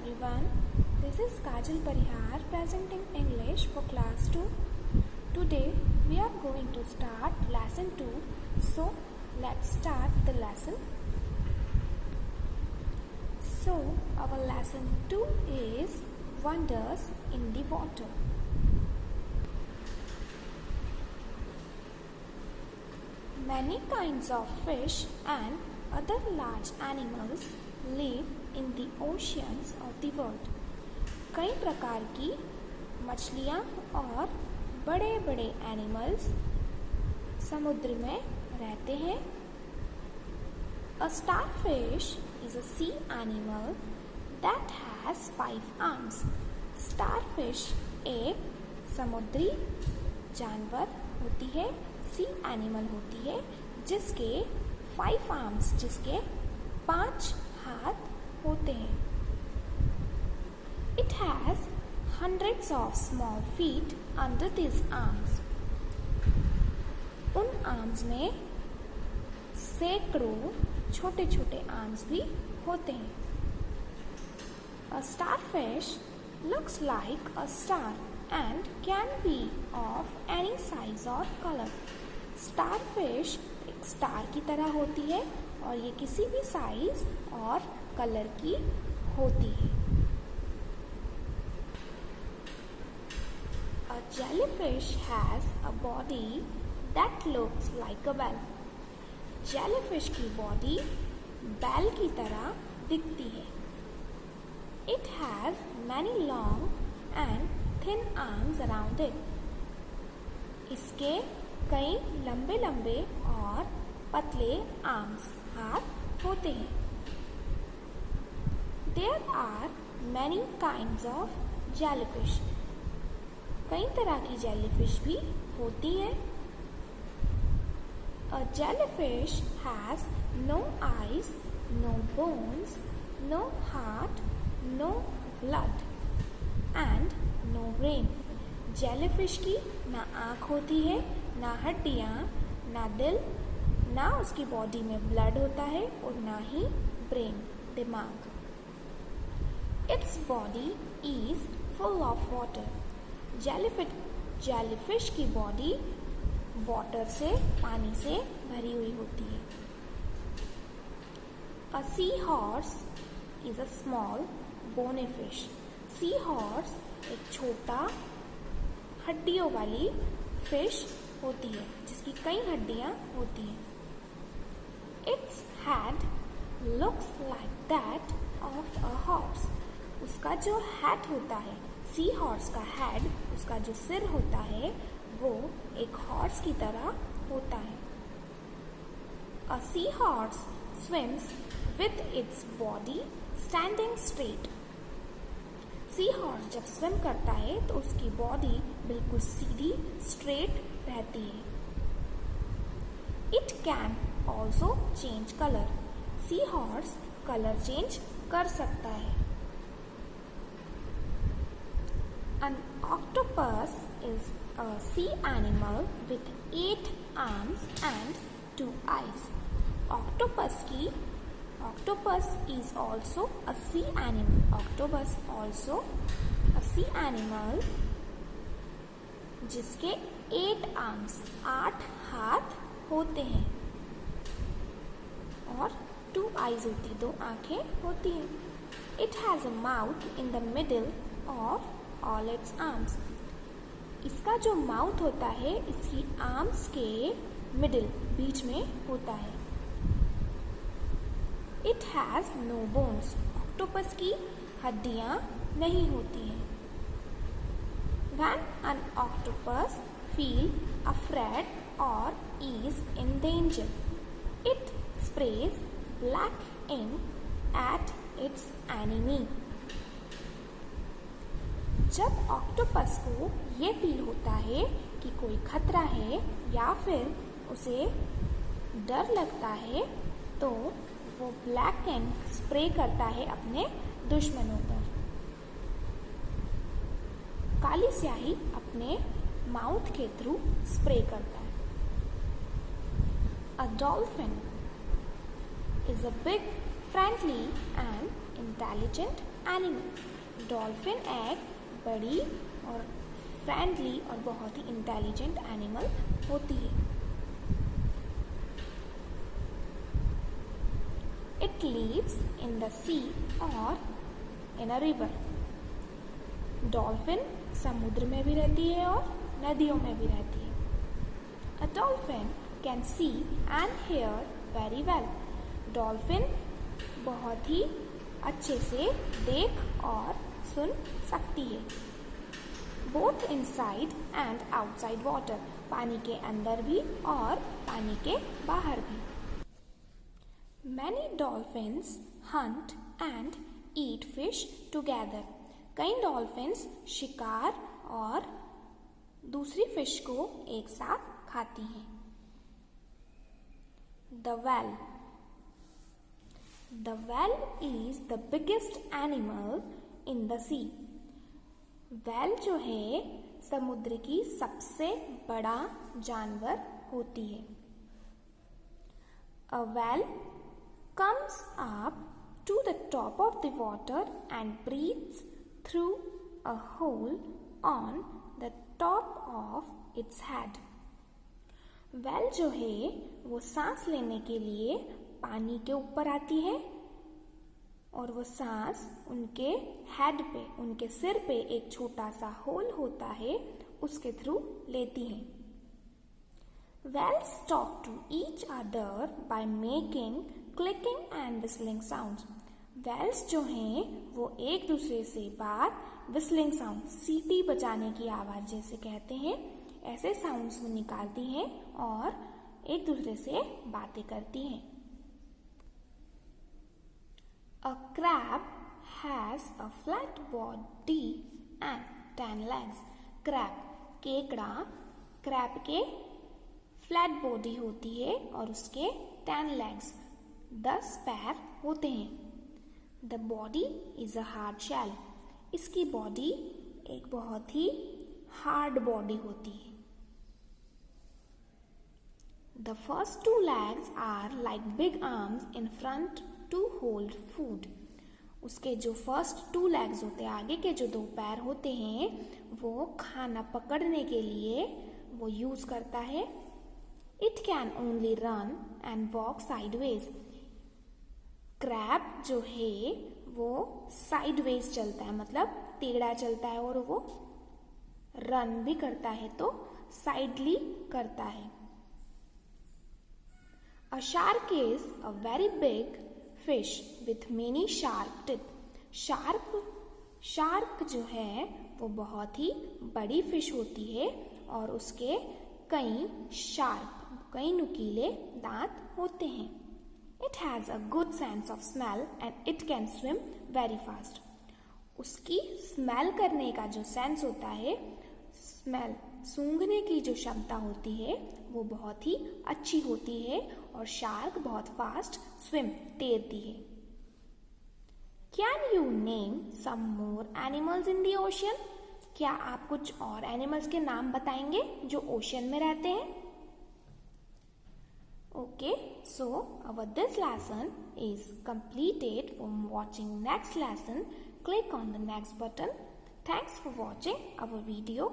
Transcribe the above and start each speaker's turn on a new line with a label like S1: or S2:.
S1: everyone. This is Kajal Parihar presenting English for class 2. Today we are going to start lesson 2. So let's start the lesson. So our lesson 2 is Wonders in the Water. Many kinds of fish and other large animals live in the oceans of the world. कई प्रकार की मछलियाँ और बड़े बड़े animals समुद्र में रहते हैं. A starfish is a sea animal that has 5 arms. Starfish एक समुद्री जानवर होती है, सी एनिमल होती है जिसके 5 आर्म्स, जिसके 5 हाथ होते हैं. It has hundreds of small feet under these arms. उन आर्म्स में सैकड़ों छोटे छोटे आर्म्स भी होते हैं. A starfish looks like a star and can be of any size or color. Starfish एक स्टार की तरह होती है और ये किसी भी साइज और कलर की होती है. A jellyfish has a body that looks like a bell. Jellyfish की बॉडी बेल की तरह दिखती है. It has many long and thin arms around it. इसके कई लंबे लंबे और पतले आर्म्स, हाथ होते हैं. There are many kinds of jellyfish. कई तरह की जेलीफिश भी होती है. A jellyfish has no eyes, no bones, no heart, no blood and no brain. Jellyfish की ना आँख होती है, ना हड्डियाँ, ना दिल, ना उसकी बॉडी में ब्लड होता है और ना ही ब्रेन, दिमाग. Its body is full of water. Jellyfish की बॉडी वाटर से, पानी से भरी हुई होती है. A seahorse is a small bony fish. Seahorse एक छोटा हड्डियों वाली फिश होती है जिसकी कई हड्डियां होती हैं. Its head looks like that of a horse. उसका जो हेड होता है, सी हॉर्स का हेड, उसका जो सिर होता है वो एक हॉर्स की तरह होता है. A seahorse swims with its body standing straight. Sea horse जब स्विम करता है तो उसकी बॉडी बिल्कुल सीधी, स्ट्रेट रहती है. It can also change color. Seahorse colour change कर सकता है. An octopus is a sea animal with 8 arms and 2 eyes. Octopus is also a sea animal. Octopus also a sea animal जिसके 8 arms, 8 हाथ होते हैं और 2 eyes होती, 2 आंखें होती हैं. It has a mouth in the middle of all its arms. इसका जो माउथ होता है इसकी आर्म्स के मिडिल, बीच में होता है. It has no bones. Octopus की हड्डियां नहीं होती हैं. When an octopus feel afraid or is in danger, it sprays black ink at its enemy. जब ऑक्टोपस को ये फील होता है कि कोई खतरा है या फिर उसे डर लगता है तो वो ब्लैक इंक स्प्रे करता है अपने दुश्मनों पर. काली स्याही अपने माउथ के थ्रू स्प्रे करता है. A dolphin is a big, friendly and intelligent animal. Dolphin एक बड़ी और फ्रेंडली और बहुत ही इंटेलिजेंट एनिमल होती है। इट लिव्स इन द सी और इन अ रिवर। डॉल्फिन समुद्र में भी रहती है और नदियों में भी रहती है। A dolphin can see and hear very well. Dolphin बहुत ही अच्छे से देख और सुन सकती है। Both inside and outside water, पानी के अंदर भी और पानी के बाहर भी। Many dolphins hunt and eat fish together. कई डॉल्फिन्स शिकार और दूसरी फिश को एक साथ खाती हैं। The whale. The whale is the biggest animal in the sea. Whale जो है समुद्र की सबसे बड़ा जानवर होती है। A whale comes up to the top of the water and breathes through a hole on the top of its head. Whale जो है वो सांस लेने के लिए पानी के ऊपर आती है और वो सांस उनके हेड पे, उनके सिर पे एक छोटा सा होल होता है, उसके थ्रू लेती हैं। Whales talk to each other by making clicking and whistling sounds. Whales जो हैं वो एक दूसरे से बात whistling sound, सीटी बजाने की आवाज जैसे कहते हैं, ऐसे साउंड्स वो निकालती हैं और एक दूसरे से बातें करती हैं। A crab has a flat body and 10 legs. Crab, केकड़ा, क्रैब के फ्लैट बॉडी होती है और उसके 10 legs, 10 पैर होते हैं। The body is a hard shell. इसकी बॉडी एक बहुत ही हार्ड बॉडी होती है। The first 2 legs are like big arms in front to hold food. उसके जो फर्स्ट 2 legs होते हैं, आगे के जो 2 पैर होते हैं, वो खाना पकड़ने के लिए वो यूज करता है। It can only run and walk sideways. Crab जो है वो साइडवेज चलता है, मतलब टेढ़ा चलता है, और वो रन भी करता है तो साइडली करता है। A shark is a very big fish with many sharp teeth. Shark जो है वो बहुत ही बड़ी फिश होती है और उसके कई नुकीले दांत होते हैं। It has a good sense of smell and it can swim very fast. उसकी स्मेल करने का जो सेंस होता है, स्मेल सूंघने की जो क्षमता होती है, वो बहुत ही अच्छी होती है और शार्क बहुत फास्ट स्विम तैरती है। Can you name some more animals in the ocean? क्या आप कुछ और एनिमल्स के नाम बताएंगे जो ओशन में रहते हैं? Okay, so this lesson is completed. For watching next lesson, click on the next button. Thanks for watching our video.